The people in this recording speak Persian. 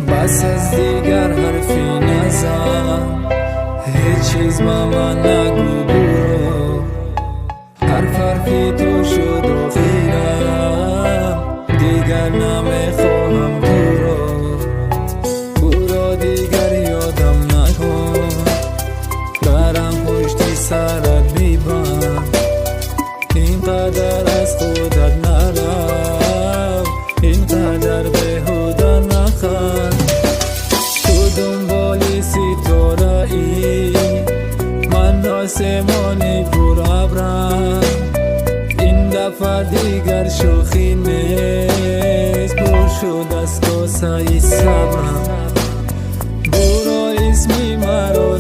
بس از دیگر حرفی نزن، هیچ چیز با من نگو، برو. حرفی تو شد و خیرم، دیگر نمیخواهم تو رو. برو دیگر یادم نکن، برم پشت سرت بیبم. اینقدر از خودت نرو، اینقدر بهوده نخند. تو دنبالی ستاره ای، من آسمانی پر ابرم. این دفعه دیگر شوخی نیست، پر شد از کاسه صبرم. برو اسمی مرا